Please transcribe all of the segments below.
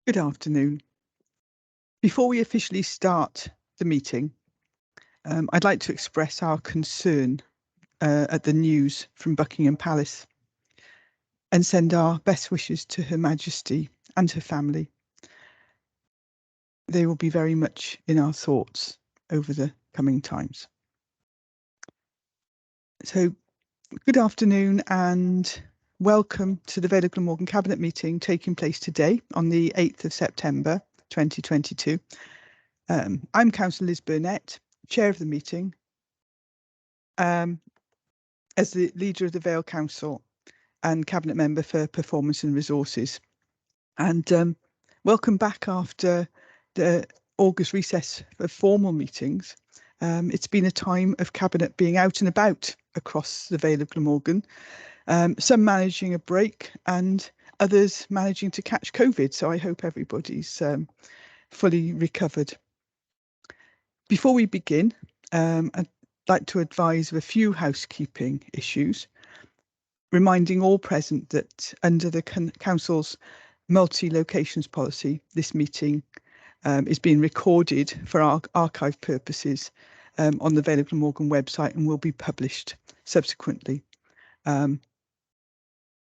Good afternoon. Before we officially start the meeting, I'd like to express our concern at the news from Buckingham Palace and send our best wishes to Her Majesty and her family. They will be very much in our thoughts over the coming times. So, good afternoon and welcome to the Vale of Glamorgan Cabinet meeting taking place today on the 8th of September 2022. I'm Councillor Liz Burnett, Chair of the meeting, as the leader of the Vale Council and Cabinet Member for Performance and Resources. And welcome back after the August recess of formal meetings. It's been a time of Cabinet being out and about across the Vale of Glamorgan, some managing a break and others managing to catch COVID. So I hope everybody's fully recovered. Before we begin, I'd like to advise of a few housekeeping issues, reminding all present that under the Council's multi-locations policy, this meeting is being recorded for archive purposes on the Vale of Glamorgan website and will be published subsequently.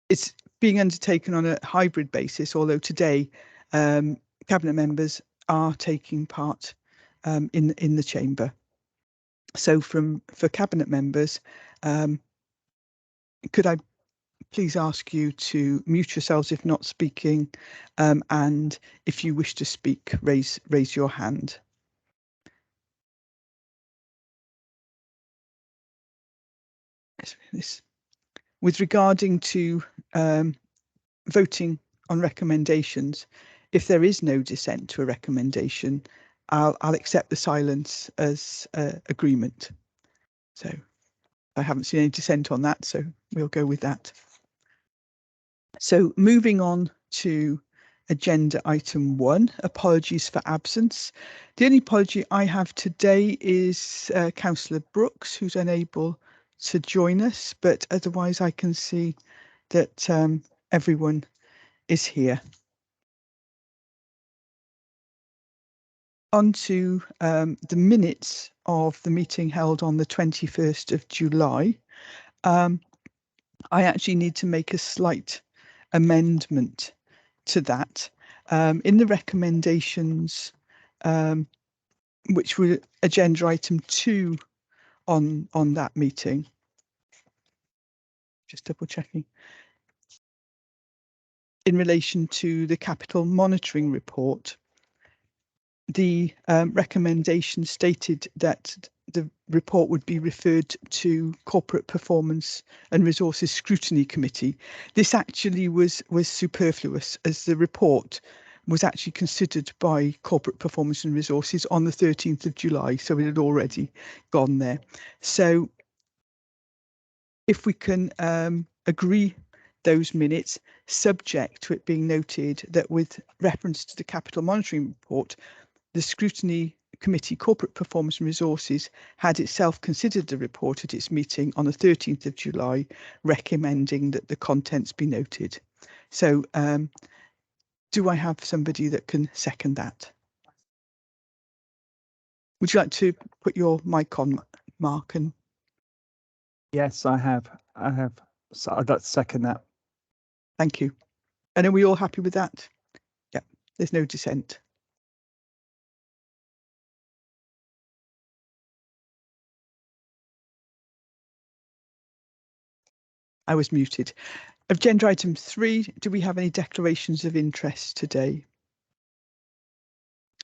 It's being undertaken on a hybrid basis, although today Cabinet members are taking part in the chamber. So for Cabinet members, could I please ask you to mute yourselves if not speaking, and if you wish to speak, raise your hand. With regarding to voting on recommendations, if there is no dissent to a recommendation, I'll accept the silence as agreement. So I haven't seen any dissent on that, so we'll go with that. So moving on to agenda item 1, apologies for absence. The only apology I have today is Councillor Brooks, who's unable to join us, but otherwise I can see that everyone is here. On to the minutes of the meeting held on the 21st of July. I actually need to make a slight amendment to that. In the recommendations, which were agenda item 2 on that meeting, just double checking, in relation to the capital monitoring report, the recommendation stated that the report would be referred to Corporate Performance and Resources Scrutiny Committee. This actually was superfluous, as the report was actually considered by Corporate Performance and Resources on the 13th of July, so it had already gone there. So if we can agree those minutes, subject to it being noted that with reference to the capital monitoring report, the Scrutiny Committee Corporate Performance and Resources had itself considered the report at its meeting on the 13th of July, recommending that the contents be noted. So do I have somebody that can second that? Would you like to put your mic on, Mark? And yes, I have. So I'd like to second that. Thank you. And are we all happy with that? Yeah, there's no dissent. I was muted. Agenda item 3, do we have any declarations of interest today?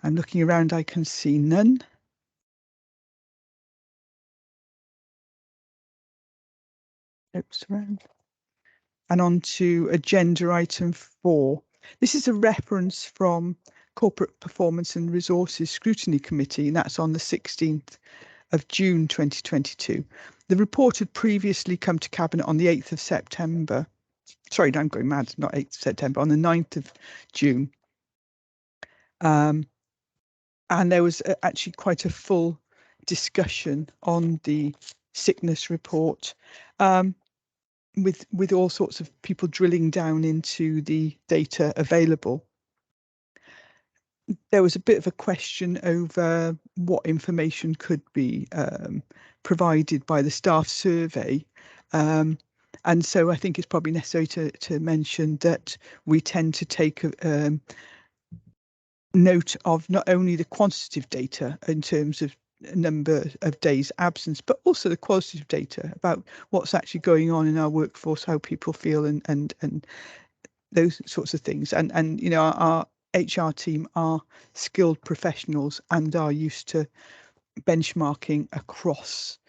I'm looking around, I can see none. Oops, around. And on to agenda item 4. This is a reference from Corporate Performance and Resources Scrutiny Committee, and that's on the 16th of June 2022. The report had previously come to Cabinet on the 8th of September. Sorry, I'm going mad, not 8th of September, on the 9th of June. And there was actually quite a full discussion on the sickness report, with all sorts of people drilling down into the data available. there was a bit of a question over what information could be provided by the staff survey. And so I think it's probably necessary to mention that we tend to take note of not only the quantitative data in terms of number of days absence, but also the qualitative data about what's actually going on in our workforce, how people feel, and those sorts of things. And you know, our HR team are skilled professionals and are used to benchmarking across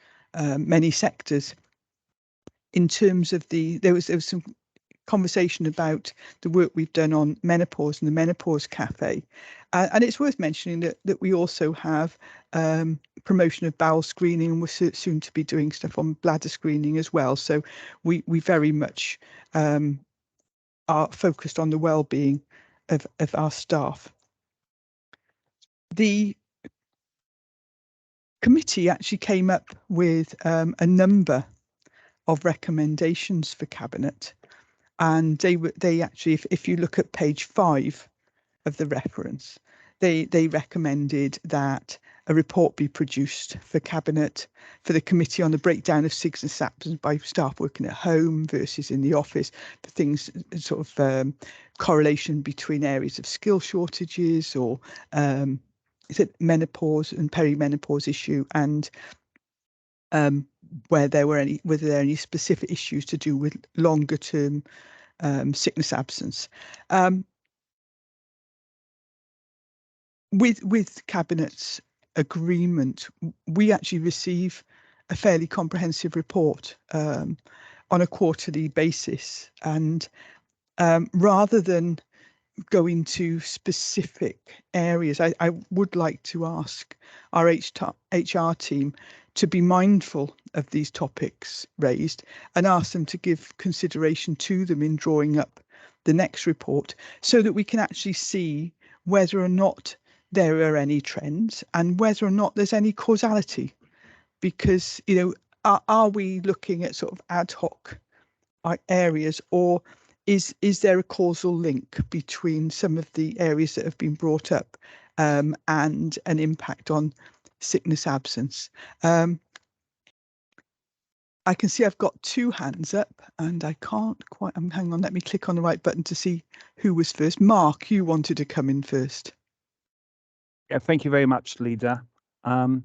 many sectors. In terms of there was some conversation about the work we've done on menopause and the Menopause Cafe. And it's worth mentioning that we also have promotion of bowel screening, and we're soon to be doing stuff on bladder screening as well. So we very much are focused on the well-being of our staff. The committee actually came up with a number of recommendations for Cabinet, and they actually, if you look at page 5 of the reference, they recommended that a report be produced for Cabinet for the committee on the breakdown of sickness absence by staff working at home versus in the office, the things sort of correlation between areas of skill shortages, or is it menopause and perimenopause issue, and whether there are any specific issues to do with longer term sickness absence. With Cabinet's agreement, we actually receive a fairly comprehensive report on a quarterly basis, and rather than go into specific areas, I would like to ask our HR team to be mindful of these topics raised and ask them to give consideration to them in drawing up the next report, so that we can actually see whether or not there are any trends and whether or not there's any causality. Because, you know, are we looking at sort of ad hoc areas, or is there a causal link between some of the areas that have been brought up and an impact on sickness absence? I can see I've got 2 hands up and I can't quite, hang on, let me click on the right button to see who was first. Mark, you wanted to come in first. Yeah, thank you very much, Leader. The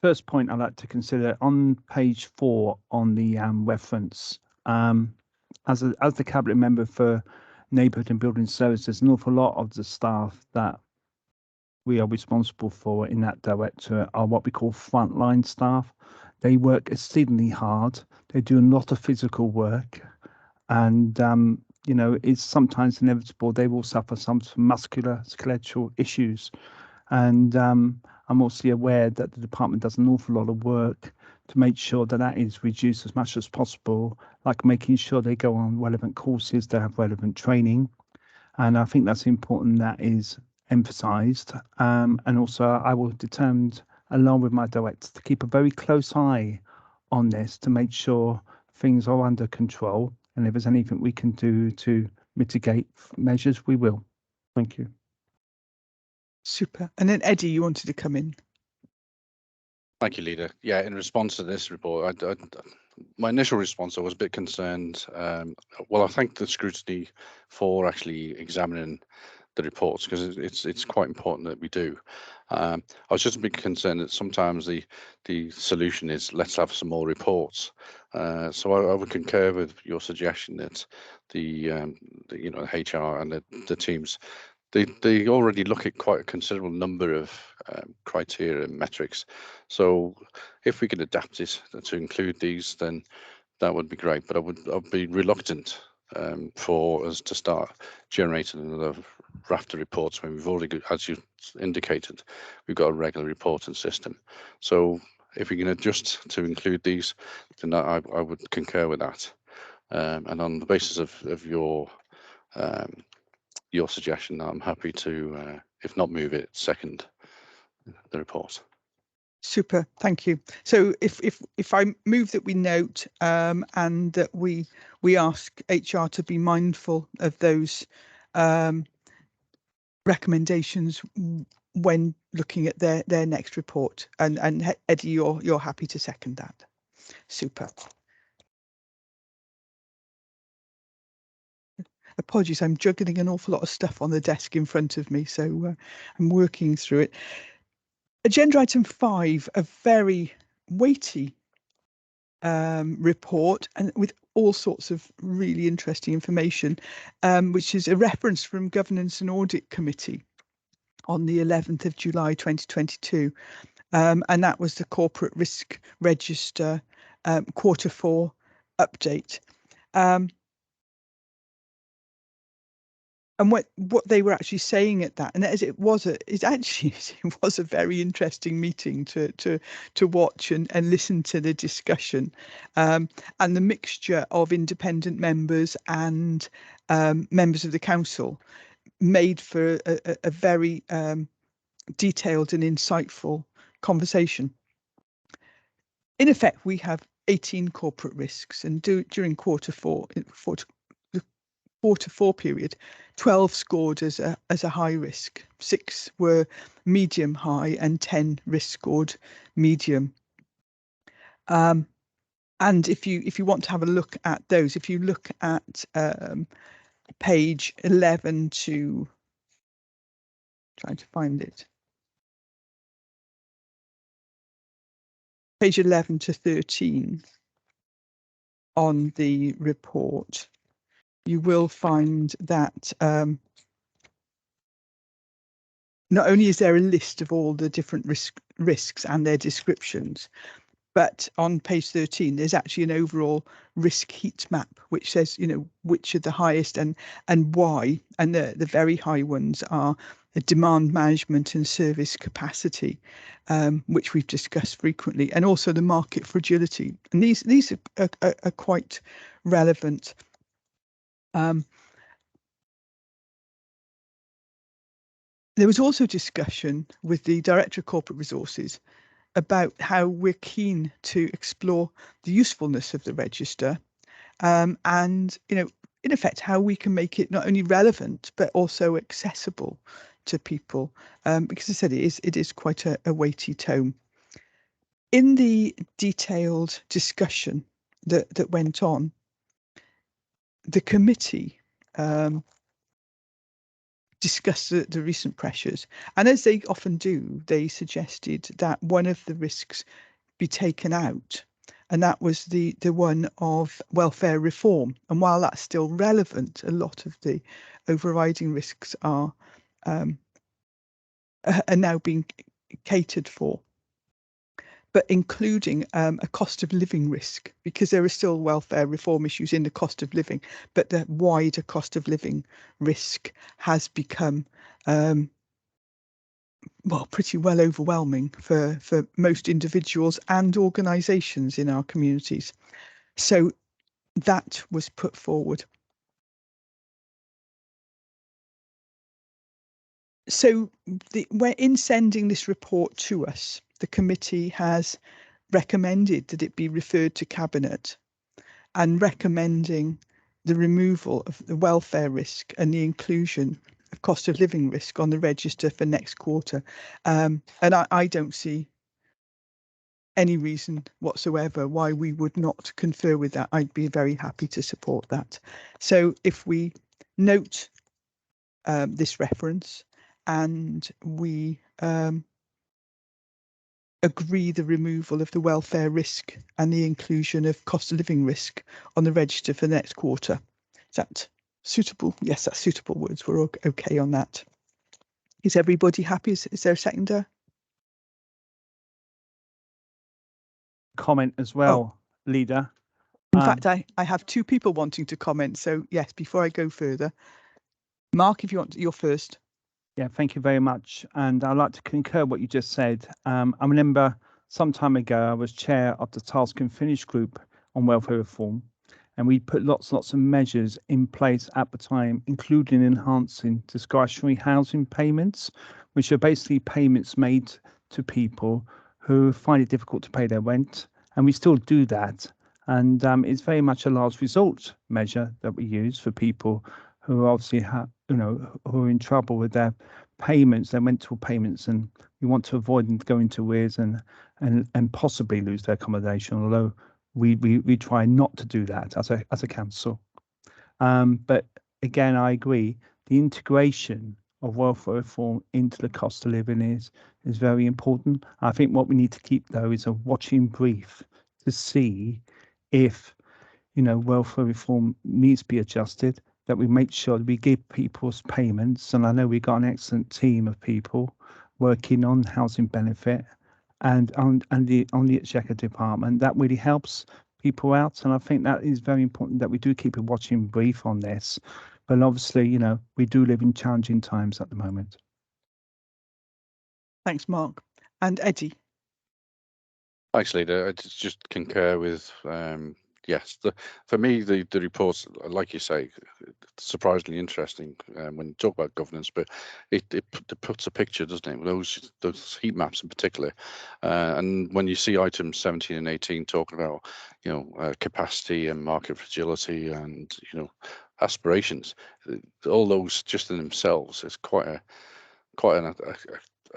first point I'd like to consider on page 4 on the reference, as the Cabinet member for Neighbourhood and Building Services, an awful lot of the staff that we are responsible for in that directorate are what we call frontline staff. They work exceedingly hard. They do a lot of physical work, and you know, it's sometimes inevitable they will suffer some musculoskeletal issues. And I'm also aware that the department does an awful lot of work to make sure that that is reduced as much as possible, like making sure they go on relevant courses, they have relevant training. And I think that's important, that is emphasised. And also I will determine, along with my directors, to keep a very close eye on this to make sure things are under control. And if there's anything we can do to mitigate measures, we will. Thank you. Super. And then Eddie, you wanted to come in. Thank you, Leader. Yeah, in response to this report, my initial response, I was a bit concerned. Well, I thank the scrutiny for actually examining the reports, because it's quite important that we do. I was just a bit concerned that sometimes the solution is let's have some more reports. So I would concur with your suggestion that the you know, HR and the teams, they already look at quite a considerable number of criteria and metrics. So if we could adapt it to include these, then that would be great. But I'd be reluctant for us to start generating another raft of reports when we've already, as you indicated, we've got a regular reporting system. So if we can adjust to include these, then I would concur with that. And on the basis of your suggestion, I'm happy to, if not move it, second the report. Super, thank you. So if I move that we note and that we ask HR to be mindful of those recommendations when looking at their next report. And Eddie, you're happy to second that. Super. Apologies, I'm juggling an awful lot of stuff on the desk in front of me, so I'm working through it. Agenda item 5, a very weighty report, and with all sorts of really interesting information, which is a reference from Governance and Audit Committee on the 11th of July 2022, and that was the Corporate Risk Register Q4 update. And what they were actually saying at that, and as it was a very interesting meeting to watch and listen to the discussion, and the mixture of independent members and members of the council made for a very detailed and insightful conversation. In effect, we have 18 corporate risks, and during Q4 period, 12 scored as a high risk, 6 were medium high, and 10 risk scored medium. And if you want to have a look at those, if you look at page 11 to, trying to find it, page 11 to 13 on the report, you will find that not only is there a list of all the different risks and their descriptions, but on page 13 there's actually an overall risk heat map which says, which are the highest and why. And the very high ones are the demand management and service capacity, which we've discussed frequently, and also the market fragility. And these are quite relevant. There was also discussion with the Director of Corporate Resources about how we're keen to explore the usefulness of the register, and in effect how we can make it not only relevant but also accessible to people, because as I said, it is quite a weighty tome. In the detailed discussion that went on, the committee discuss the recent pressures, and as they often do, they suggested that one of the risks be taken out, and that was the one of welfare reform. And while that's still relevant, a lot of the overriding risks are now being catered for, but including a cost of living risk, because there are still welfare reform issues in the cost of living, but the wider cost of living risk has become pretty well overwhelming for most individuals and organisations in our communities. So that was put forward. So in sending this report to us, the committee has recommended that it be referred to Cabinet, and recommending the removal of the welfare risk and the inclusion of cost of living risk on the register for next quarter. And I don't see any reason whatsoever why we would not confer with that. I'd be very happy to support that. So if we note this reference, and we agree the removal of the welfare risk and the inclusion of cost of living risk on the register for the next quarter. Is that suitable? Yes, that's suitable words. We're okay on that. Is everybody happy? Is there a seconder? Comment as well, Leader. In fact, I have 2 people wanting to comment. So yes, before I go further, Mark, if you want, you're first. Yeah, thank you very much. And I'd like to concur what you just said. I remember some time ago, I was chair of the Task and Finish group on welfare reform, and we put lots of measures in place at the time, including enhancing discretionary housing payments, which are basically payments made to people who find it difficult to pay their rent. And we still do that. And it's very much a last resort measure that we use for people who obviously who are in trouble with their payments, their rental payments, and we want to avoid them going to arrears and possibly lose their accommodation. Although we try not to do that as a council. But again, I agree. The integration of welfare reform into the cost of living is very important. I think what we need to keep though is a watching brief to see if welfare reform needs to be adjusted, that we make sure that we give people's payments. And I know we've got an excellent team of people working on housing benefit and on the Exchequer department. That really helps people out. And I think that is very important that we do keep a watching brief on this. But obviously, we do live in challenging times at the moment. Thanks, Mark. And Eddie. Thanks, Leader. I just concur with yes. For me, the report's, like you say, surprisingly interesting when you talk about governance, but it puts a picture, doesn't it? Those heat maps in particular, and when you see items 17 and 18 talking about capacity and market fragility and aspirations, all those just in themselves is quite a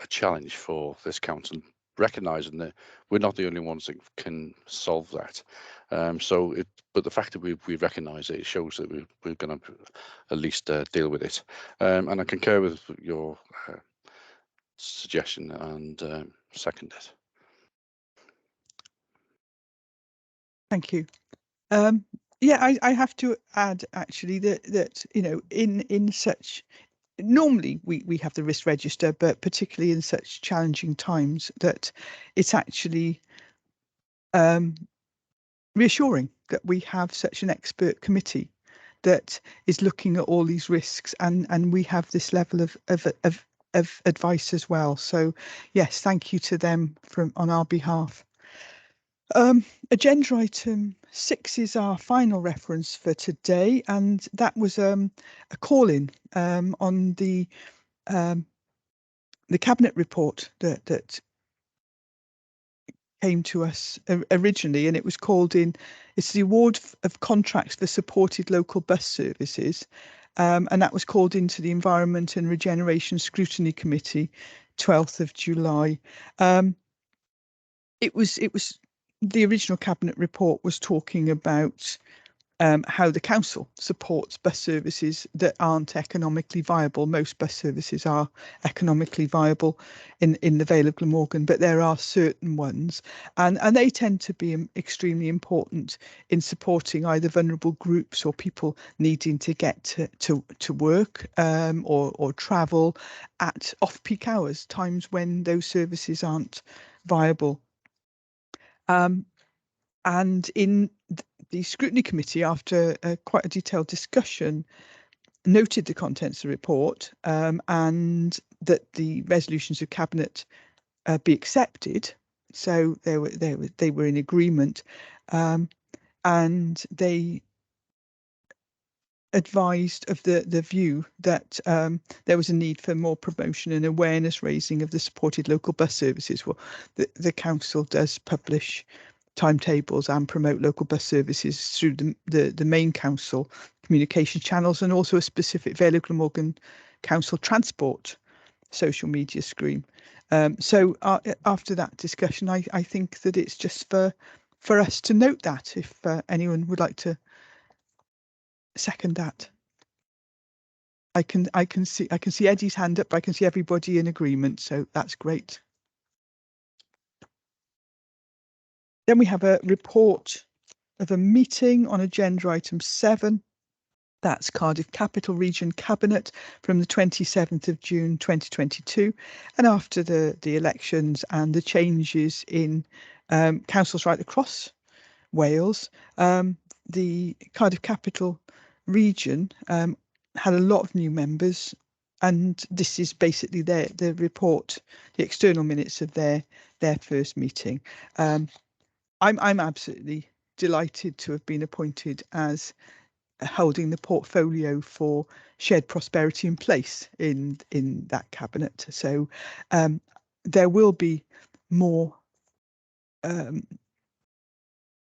challenge for this council, recognizing that we're not the only ones that can solve that. But the fact that we recognise it shows that we're going to at least deal with it. And I concur with your suggestion and second it. Thank you. Yeah, I have to add actually that in such, normally we have the risk register, but particularly in such challenging times, that it's actually reassuring that we have such an expert committee that is looking at all these risks, and we have this level of advice as well. So yes, thank you to them on our behalf. Agenda item 6 is our final reference for today, and that was a call-in on the cabinet report that came to us originally, and it was called in. It's the award of contracts for supported local bus services, and that was called into the Environment and Regeneration Scrutiny Committee, 12th of July. It was the original cabinet report was talking about how the council supports bus services that aren't economically viable. Most bus services are economically viable in the Vale of Glamorgan, but there are certain ones, and they tend to be extremely important in supporting either vulnerable groups or people needing to get to work or travel at off-peak hours, times when those services aren't viable. And in the scrutiny committee, after quite a detailed discussion, noted the contents of the report and that the resolutions of cabinet be accepted. So they were in agreement, and they advised of the view that there was a need for more promotion and awareness raising of the supported local bus services. Well, the council does publish timetables and promote local bus services through the main council communication channels, and also a specific Vale of Glamorgan Council transport social media stream. So after that discussion, I think that it's just for us to note that, if anyone would like to second that. I can see Eddie's hand up, but I can see everybody in agreement, so that's great. Then we have a report of a meeting on agenda item 7. That's Cardiff Capital Region Cabinet from the 27th of June 2022. And after the elections and the changes in councils right across Wales, the Cardiff Capital Region had a lot of new members, and this is basically the report, the external minutes of their first meeting. I'm absolutely delighted to have been appointed as holding the portfolio for shared prosperity in place in that cabinet. So there will be more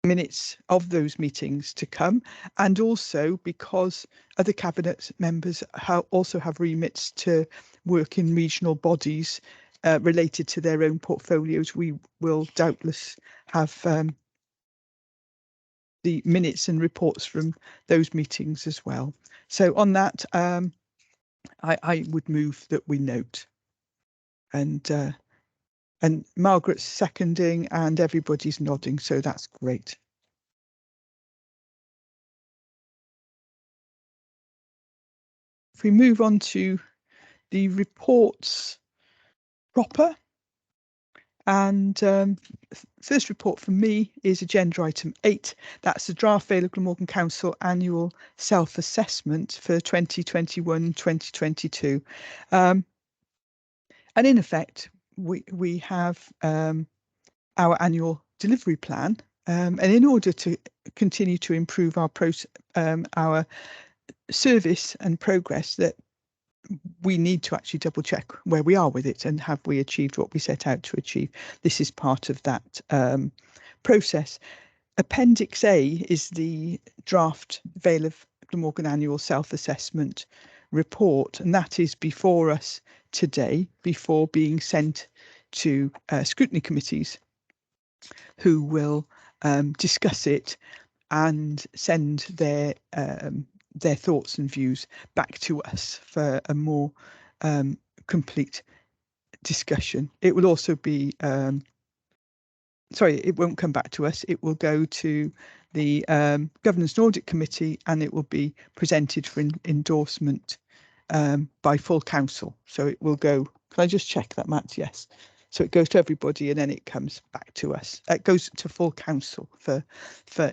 minutes of those meetings to come, and also because other cabinet members also have remits to work in regional bodies related to their own portfolios, we will doubtless have the minutes and reports from those meetings as well. So on that, I would move that we note. And Margaret's seconding and everybody's nodding, so that's great. If we move on to the reports proper, and first report from me is agenda item 8. That's the draft Vale of Glamorgan Council annual self-assessment for 2021-2022. And in effect, we have our annual delivery plan, and in order to continue to improve our service and progress, that we need to actually double check where we are with it and have we achieved what we set out to achieve. This is part of that process. Appendix A is the draft Vale of Glamorgan annual self-assessment report, and that is before us today, before being sent to scrutiny committees, who will discuss it and send their thoughts and views back to us for a more complete discussion. It will also be sorry, it won't come back to us. It will go to the Governance and Audit Committee, and it will be presented for endorsement by full council. So it will go, can I just check that, Matt? Yes. So it goes to everybody and then it comes back to us. It goes to full council for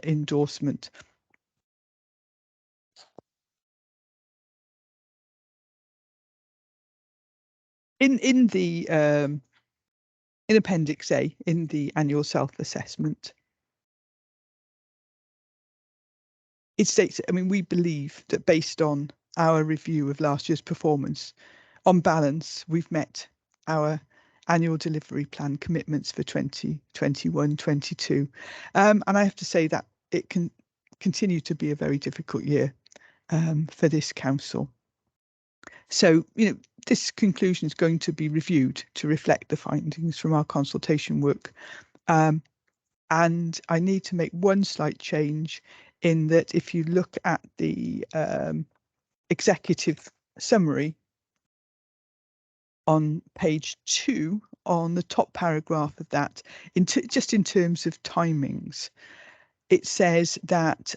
endorsement. In the in Appendix A, in the annual self-assessment, it states, I mean, we believe that based on our review of last year's performance, on balance, we've met our annual delivery plan commitments for 2021-22. And I have to say that it can continue to be a very difficult year for this council. So, this conclusion is going to be reviewed to reflect the findings from our consultation work. And I need to make one slight change in that if you look at the executive summary on page 2, on the top paragraph of that, just in terms of timings, it says that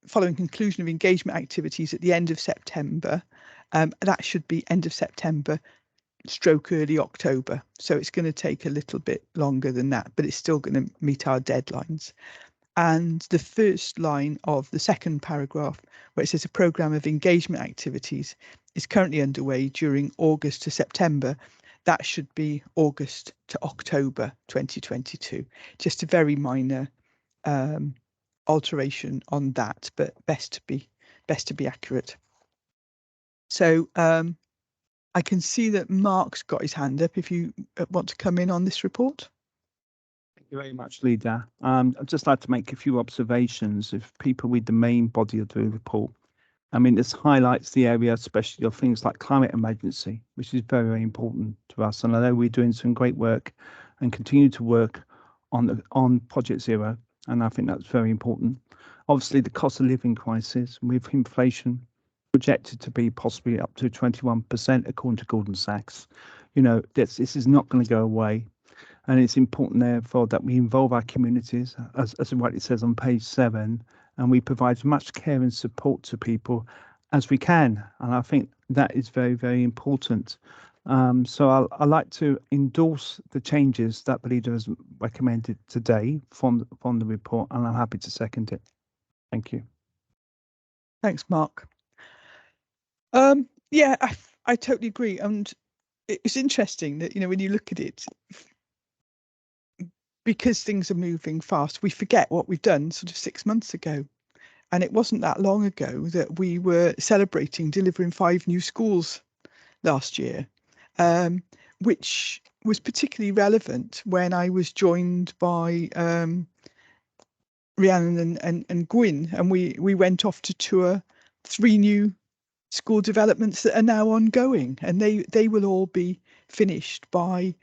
following conclusion of engagement activities at the end of September, that should be end of September / early October. So it's going to take a little bit longer than that, but it's still going to meet our deadlines. And the first line of the second paragraph, where it says a programme of engagement activities is currently underway during August to September, that should be August to October 2022. Just a very minor alteration on that, but best to be accurate. So I can see that Mark's got his hand up if you want to come in on this report. Thank you very much, Leader. I'd just like to make a few observations. If people read the main body of the report, I mean, this highlights the area, especially of things like climate emergency, which is very, very important to us. And I know we're doing some great work and continue to work on Project Zero, and I think that's very important. Obviously, the cost of living crisis with inflation projected to be possibly up to 21%, according to Goldman Sachs. This is not going to go away. And it's important, therefore, that we involve our communities, as it rightly says on page 7, and we provide as much care and support to people as we can. And I think that is very, very important. So I'd like to endorse the changes that the leader has recommended today from the report, and I'm happy to second it. Thank you. Thanks, Mark. Yeah, I totally agree. And it's interesting that, when you look at it, because things are moving fast, we forget what we've done sort of 6 months ago. And it wasn't that long ago that we were celebrating delivering 5 new schools last year, which was particularly relevant when I was joined by Rhiannon and Gwyn, and we went off to tour 3 new school developments that are now ongoing, and they will all be finished by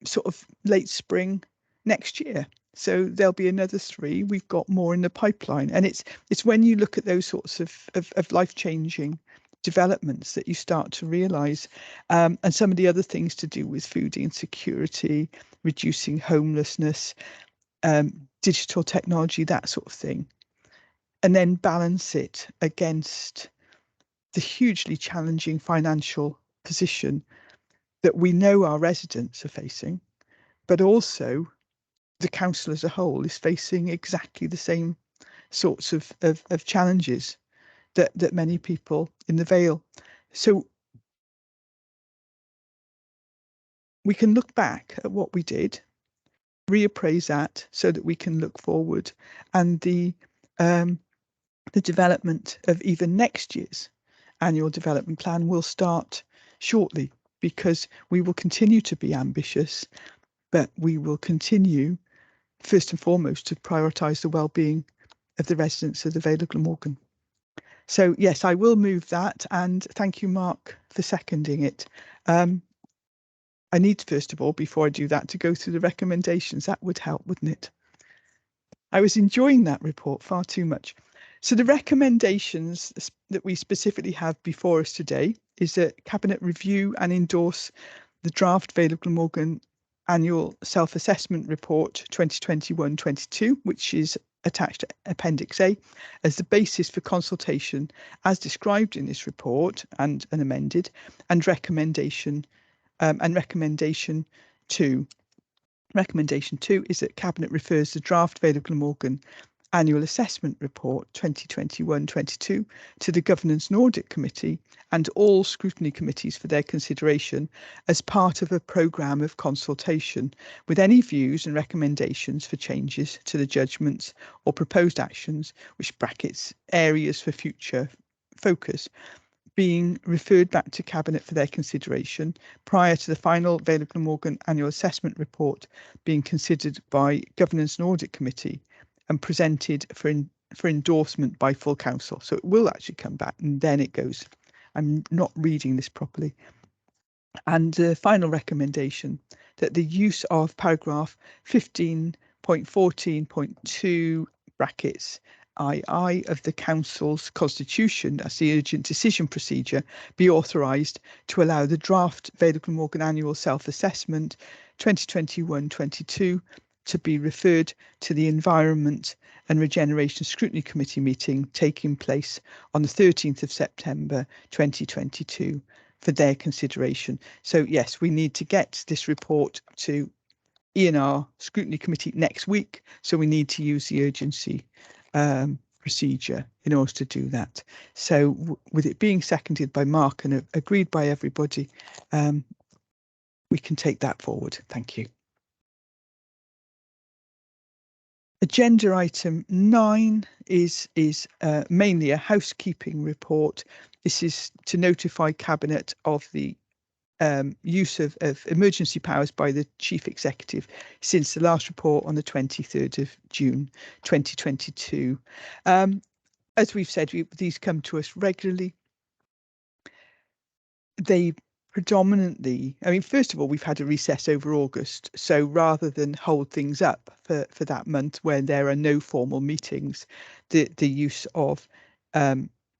sort of late spring next year. So there'll be another 3. We've got more in the pipeline, and it's when you look at those sorts of life-changing developments that you start to realise, and some of the other things to do with food insecurity, reducing homelessness, digital technology, that sort of thing, and then balance it against the hugely challenging financial position that we know our residents are facing, but also the council as a whole is facing exactly the same sorts of challenges that many people in the Vale. So we can look back at what we did, reappraise that so that we can look forward, and the development of even next year's annual development plan will start shortly, because we will continue to be ambitious, but we will continue first and foremost to prioritise the well-being of the residents of the Vale of Glamorgan. So yes, I will move that, and thank you, Mark, for seconding it. I need, first of all, before I do that, to go through the recommendations. That would help, wouldn't it? I was enjoying that report far too much. So the recommendations that we specifically have before us today is that Cabinet review and endorse the draft Vale of Glamorgan annual self-assessment report 2021-22, which is attached to Appendix A, as the basis for consultation as described in this report and amended, and recommendation 2. Recommendation 2 is that Cabinet refers the draft Vale of Glamorgan annual assessment report 2021-22 to the Governance and Audit Committee and all scrutiny committees for their consideration as part of a programme of consultation, with any views and recommendations for changes to the judgments or proposed actions, which brackets areas for future focus, being referred back to Cabinet for their consideration prior to the final Vale of Glamorgan annual assessment report being considered by Governance and Audit Committee and presented for endorsement by full council. So it will actually come back, and then it goes. I'm not reading this properly. And the final recommendation, that the use of paragraph 15.14.2 brackets II of the council's constitution, that's the urgent decision procedure, be authorised to allow the draft Vale of Glamorgan annual self-assessment 2021-22 to be referred to the Environment and Regeneration Scrutiny Committee meeting taking place on the 13th of September 2022 for their consideration. So yes, we need to get this report to E&R Scrutiny Committee next week, so we need to use the urgency procedure in order to do that. So with it being seconded by Mark and agreed by everybody, we can take that forward. Thank you. Agenda item 9 is mainly a housekeeping report. This is to notify Cabinet of the use of emergency powers by the Chief Executive since the last report on the 23rd of June 2022. As we've said, these come to us regularly. They predominantly, I mean, first of all, we've had a recess over August, so rather than hold things up for that month when there are no formal meetings, the use of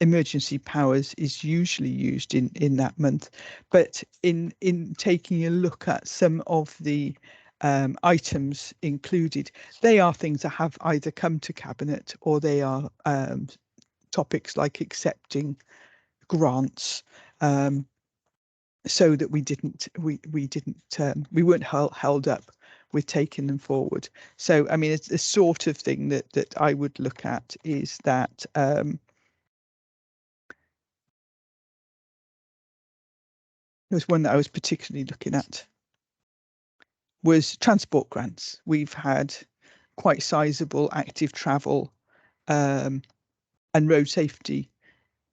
emergency powers is usually used in that month. But in taking a look at some of the items included, they are things that have either come to Cabinet, or they are topics like accepting grants, so that we weren't held up with taking them forward. So I mean, it's the sort of thing that I would look at is that there's one that I was particularly looking at was transport grants. We've had quite sizable active travel and road safety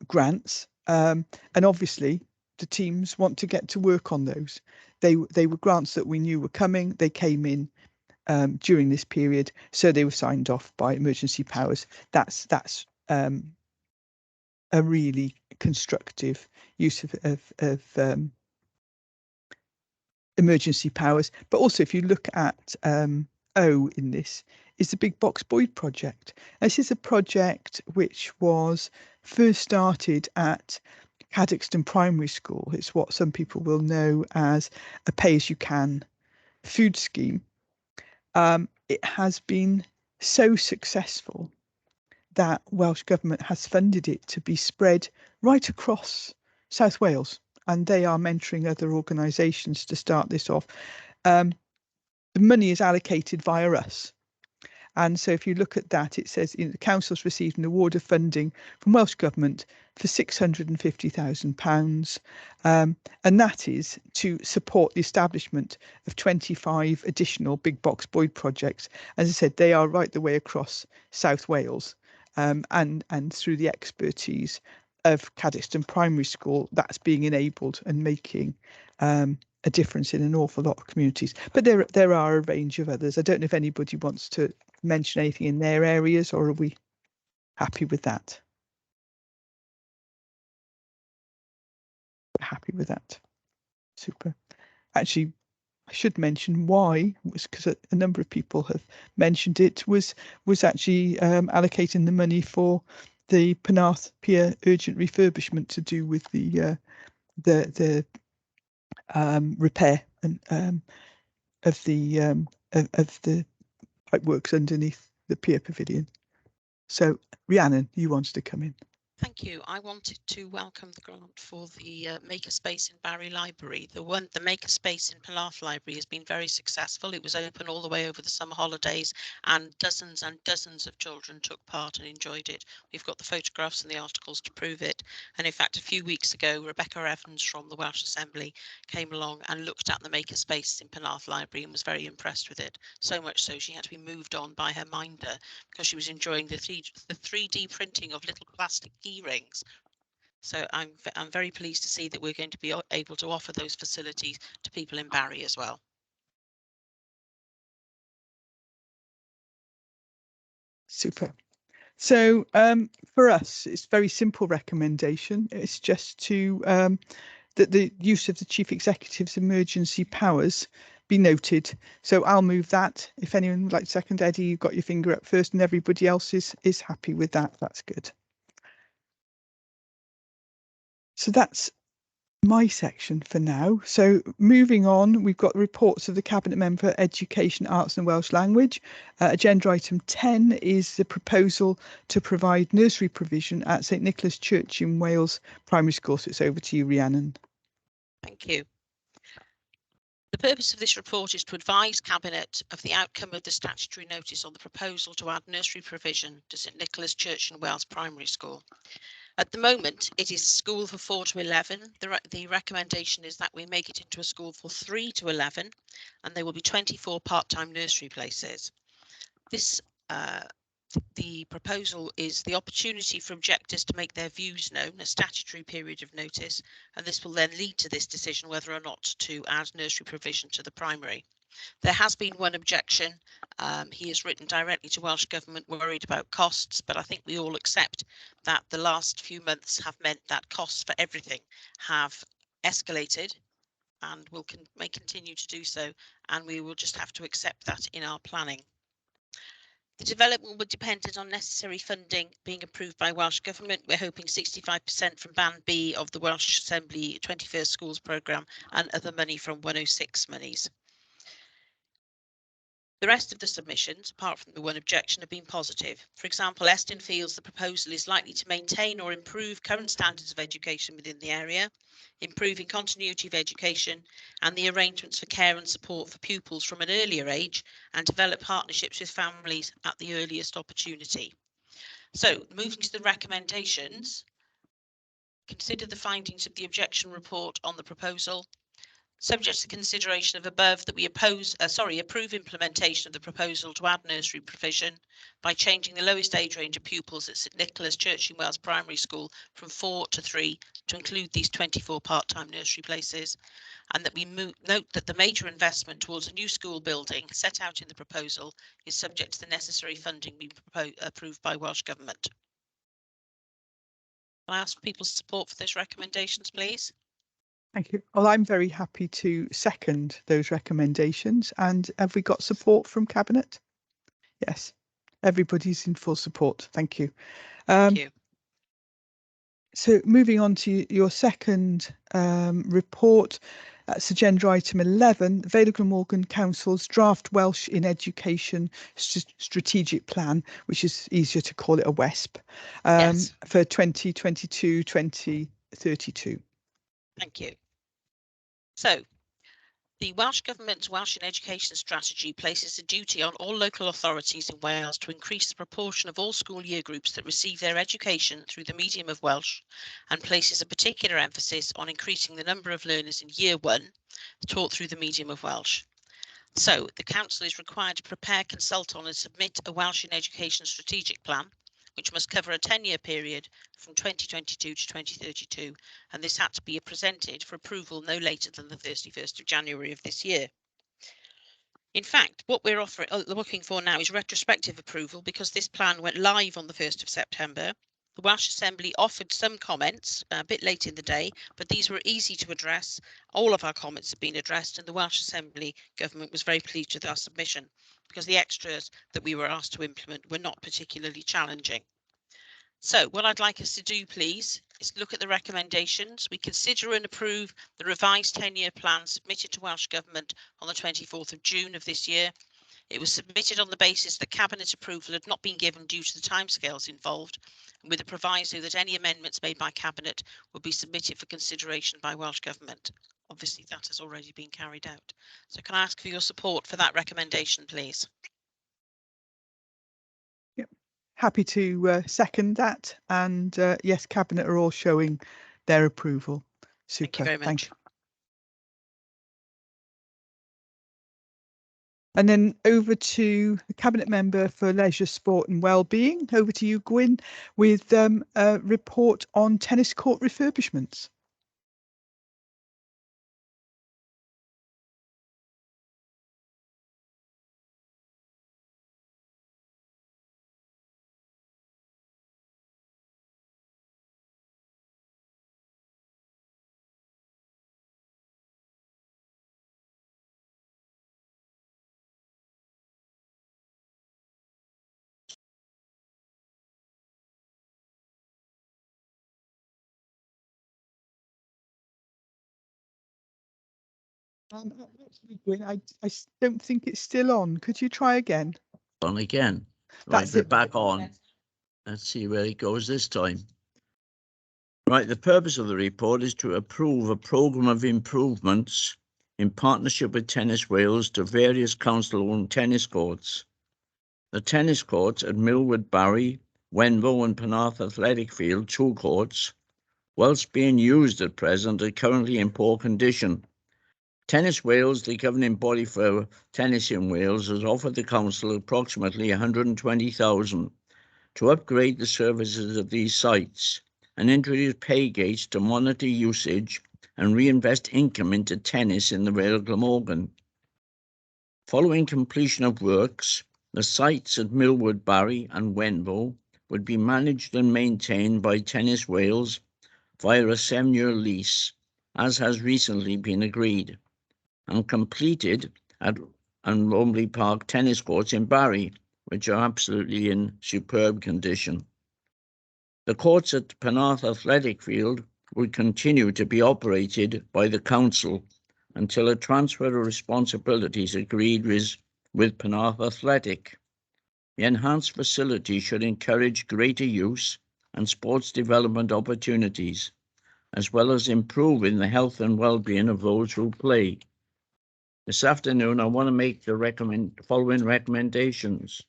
grants, and obviously the teams want to get to work on those. They were grants that we knew were coming. They came in during this period, so they were signed off by Emergency Powers. That's a really constructive use of Emergency Powers. But also, if you look at O in this, is the Big Box Boyd project. This is a project which was first started at Cadoxton Primary School. It's what some people will know as a pay-as-you-can food scheme. It has been so successful that Welsh Government has funded it to be spread right across South Wales, and they are mentoring other organisations to start this off. The money is allocated via us. And so if you look at that, it says the council's received an award of funding from Welsh Government for £650,000. And that is to support the establishment of 25 additional Big Box Boyd projects. As I said, they are right the way across South Wales. And through the expertise of Cadoxton Primary School, that's being enabled and making a difference in an awful lot of communities. But there are a range of others. I don't know if anybody wants to mention anything in their areas, or are we happy with that? Happy with that. Super. Actually, I should mention why, was because a number of people have mentioned it, was actually allocating the money for the Penarth Pier urgent refurbishment to do with the repair and of the pipeworks underneath the pier pavilion. So Rhiannon, you wanted to come in. Thank you. I wanted to welcome the grant for the Makerspace in Barry Library. The Makerspace in Penarth Library has been very successful. It was open all the way over the summer holidays, and dozens of children took part and enjoyed it. We've got the photographs and the articles to prove it. And in fact, a few weeks ago, Rebecca Evans from the Welsh Assembly came along and looked at the Makerspace in Penarth Library and was very impressed with it. So much so she had to be moved on by her minder because she was enjoying the 3D printing of little plastic key rings. So I'm very pleased to see that we're going to be able to offer those facilities to people in Barry as well. Super. So for us, it's a very simple recommendation. It's just to that the use of the Chief Executive's emergency powers be noted. So I'll move that. If anyone would like to second, Eddie, you've got your finger up first, and everybody else is happy with that. That's good. So that's my section for now. So moving on, we've got reports of the Cabinet Member for Education, Arts and Welsh Language. Agenda item 10 is the proposal to provide nursery provision at St Nicholas Church in Wales Primary School. So it's over to you, Rhiannon. Thank you. The purpose of this report is to advise Cabinet of the outcome of the statutory notice on the proposal to add nursery provision to St Nicholas Church in Wales Primary School. At the moment, it is a school for 4 to 11. The recommendation is that we make it into a school for 3 to 11, and there will be 24 part-time nursery places. The proposal is the opportunity for objectors to make their views known, a statutory period of notice, and this will then lead to this decision whether or not to add nursery provision to the primary. There has been one objection. He has written directly to Welsh Government worried about costs, but I think we all accept that the last few months have meant that costs for everything have escalated and may continue to do so, and we will just have to accept that in our planning. The development will be dependent on necessary funding being approved by Welsh Government. We're hoping 65% from Band B of the Welsh Assembly 21st Schools programme and other money from 106 monies. The rest of the submissions, apart from the one objection, have been positive. For example, Eston feels the proposal is likely to maintain or improve current standards of education within the area, improving continuity of education and the arrangements for care and support for pupils from an earlier age, and develop partnerships with families at the earliest opportunity. So, moving to the recommendations, consider the findings of the objection report on the proposal. Subject to consideration of above, that we approve implementation of the proposal to add nursery provision by changing the lowest age range of pupils at St Nicholas Church in Wales Primary School from 4 to 3 to include these 24 part-time nursery places, and that we note that the major investment towards a new school building set out in the proposal is subject to the necessary funding being approved by Welsh Government. Can I ask for people's support for those recommendations, please? Thank you. Well, I'm very happy to second those recommendations. And have we got support from Cabinet? Yes, everybody's in full support. Thank you. Thank you. So moving on to your second report, that's agenda item 11, Vale of Glamorgan Council's draft Welsh in Education strategic plan, which is easier to call it a WESP, Yes. for 2022-2032. Thank you. So, the Welsh Government's Welsh in Education strategy places a duty on all local authorities in Wales to increase the proportion of all school year groups that receive their education through the medium of Welsh, and places a particular emphasis on increasing the number of learners in Year 1 taught through the medium of Welsh. So, the Council is required to prepare, consult on and submit a Welsh in Education strategic plan, which must cover a 10-year period from 2022 to 2032, and this had to be presented for approval no later than the 31st of January of this year. In fact, what we're looking for now is retrospective approval, because this plan went live on the 1st of September. The Welsh Assembly offered some comments a bit late in the day, but these were easy to address. All of our comments have been addressed, and the Welsh Assembly government was very pleased with our submission, because the extras that we were asked to implement were not particularly challenging. So what I'd like us to do, please, is look at the recommendations. We consider and approve the revised 10-year plan submitted to Welsh Government on the 24th of June of this year. It was submitted on the basis that Cabinet approval had not been given due to the timescales involved, and with the proviso that any amendments made by Cabinet would be submitted for consideration by Welsh Government. Obviously, that has already been carried out. So can I ask for your support for that recommendation, please? Happy to second that. And yes, Cabinet are all showing their approval. Super. Thank you very much. Thank you. And then over to the Cabinet Member for Leisure, Sport and Wellbeing. Over to you, Gwyn, with a report on tennis court refurbishments. Actually, Gwyn, I don't think it's still on. Could you try again? On again. Right, That's we're it. back on. Let's see where it goes this time. Right, the purpose of the report is to approve a programme of improvements in partnership with Tennis Wales to various council-owned tennis courts. The tennis courts at Millwood Barry, Wenvo and Penarth Athletic Field, 2 courts, whilst being used at present, are currently in poor condition. Tennis Wales, the governing body for tennis in Wales, has offered the council approximately £120,000 to upgrade the services of these sites and introduce pay gates to monitor usage and reinvest income into tennis in the Vale of Glamorgan. Following completion of works, the sites at Millwood Barry and Wenvo would be managed and maintained by Tennis Wales via a 7-year lease, as has recently been agreed, and completed at Romley Park tennis courts in Barry, which are absolutely in superb condition. The courts at Penarth Athletic Field would continue to be operated by the council until a transfer of responsibilities agreed with Penarth Athletic. The enhanced facility should encourage greater use and sports development opportunities, as well as improving the health and well-being of those who play. This afternoon, I want to make the following recommendations.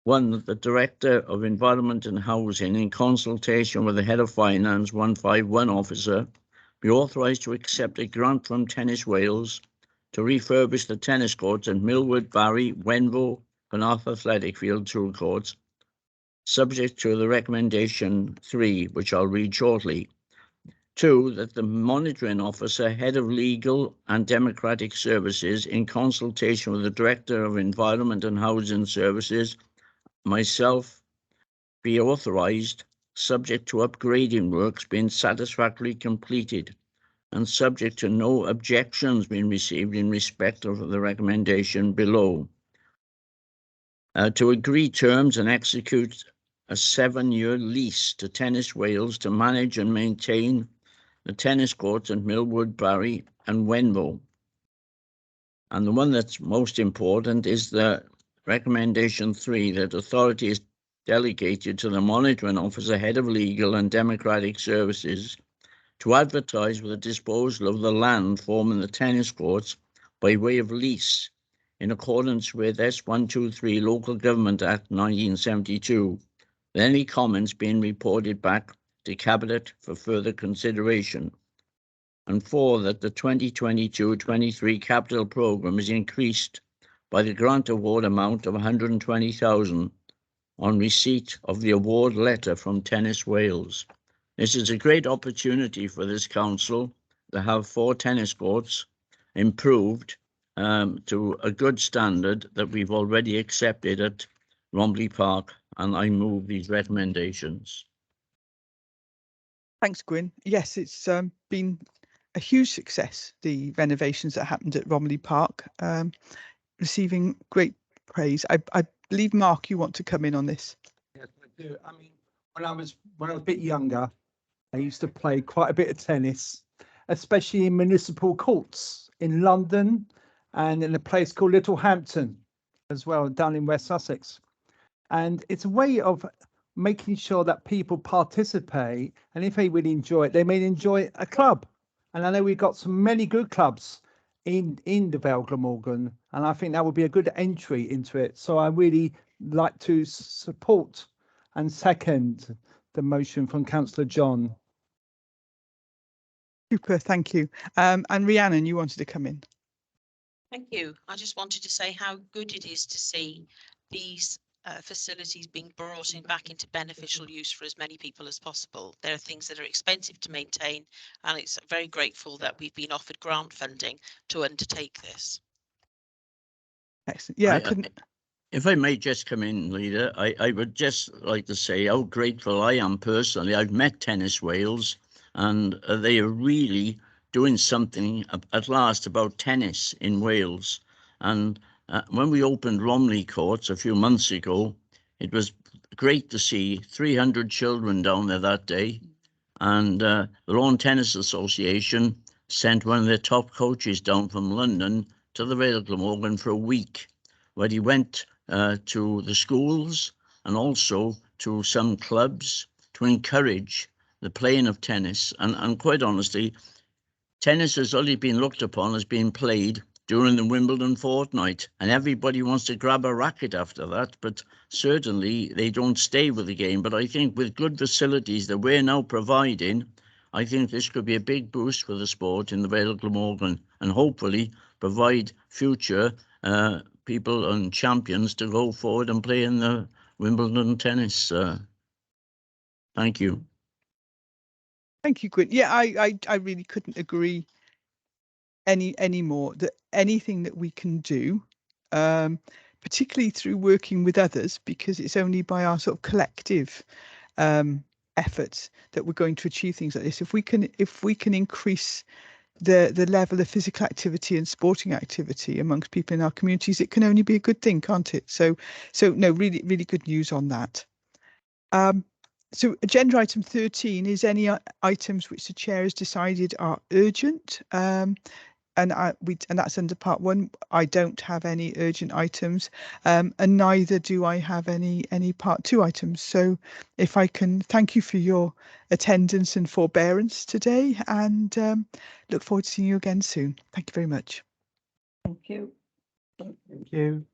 1, that the Director of Environment and Housing, in consultation with the Head of Finance 151 Officer, be authorised to accept a grant from Tennis Wales to refurbish the tennis courts at Millwood, Barry, Wenvo, and Arthur Athletic Field 2 courts, subject to the recommendation 3, which I'll read shortly. 2, that the monitoring officer, head of legal and democratic services, in consultation with the Director of Environment and Housing Services, myself, be authorised, subject to upgrading works being satisfactorily completed and subject to no objections being received in respect of the recommendation below. To agree terms and execute a 7-year lease to Tennis Wales to manage and maintain the tennis courts at Millwood, Barry and Wenvo. And the one that's most important is the recommendation 3, that authority is delegated to the monitoring officer, head of legal and democratic services, to advertise for the disposal of the land forming the tennis courts by way of lease in accordance with S123 Local Government Act 1972. Any comments being reported back to Cabinet for further consideration. And 4, that the 2022-23 capital programme is increased by the grant award amount of 120,000 on receipt of the award letter from Tennis Wales. This is a great opportunity for this council to have 4 tennis courts improved to a good standard that we've already accepted at Romley Park, and I move these recommendations. Thanks, Gwyn. Yes, it's been a huge success, the renovations that happened at Romley Park, receiving great praise. I believe, Mark, you want to come in on this. Yes, I do. I mean, when I was a bit younger, I used to play quite a bit of tennis, especially in municipal courts in London and in a place called Littlehampton as well, down in West Sussex. And it's a way of making sure that people participate, and if they really enjoy it, they may enjoy a club. And I know we've got some many good clubs in the Vale Glamorgan, and I think that would be a good entry into it. So I really like to support and second the motion from Councillor John. Super, thank you. And Rhiannon, you wanted to come in. Thank you. I just wanted to say how good it is to see these facilities being brought back into beneficial use for as many people as possible. There are things that are expensive to maintain, and it's very grateful that we've been offered grant funding to undertake this. Excellent. Yeah, I couldn't. If I may just come in, Leader, I would just like to say how grateful I am personally. I've met Tennis Wales, and they are really doing something at last about tennis in Wales. And when we opened Romley Courts a few months ago, it was great to see 300 children down there that day. And the Lawn Tennis Association sent one of their top coaches down from London to the Vale Glamorgan for a week, where he went to the schools and also to some clubs to encourage the playing of tennis. And quite honestly, tennis has only been looked upon as being played during the Wimbledon fortnight, and everybody wants to grab a racket after that, but certainly they don't stay with the game. But I think with good facilities that we're now providing, I think this could be a big boost for the sport in the Vale Glamorgan, and hopefully provide future people and champions to go forward and play in the Wimbledon tennis. Thank you. Thank you, Gwyn. Yeah, I really couldn't agree any more, that anything that we can do, particularly through working with others, because it's only by our sort of collective efforts that we're going to achieve things like this. If we can increase the level of physical activity and sporting activity amongst people in our communities, it can only be a good thing, can't it? So no, really good news on that. So agenda item 13 is any items which the chair has decided are urgent. And that's under part 1. I don't have any urgent items, and neither do I have any part 2 items. So if I can thank you for your attendance and forbearance today, and look forward to seeing you again soon. Thank you very much. Thank you. Thank you.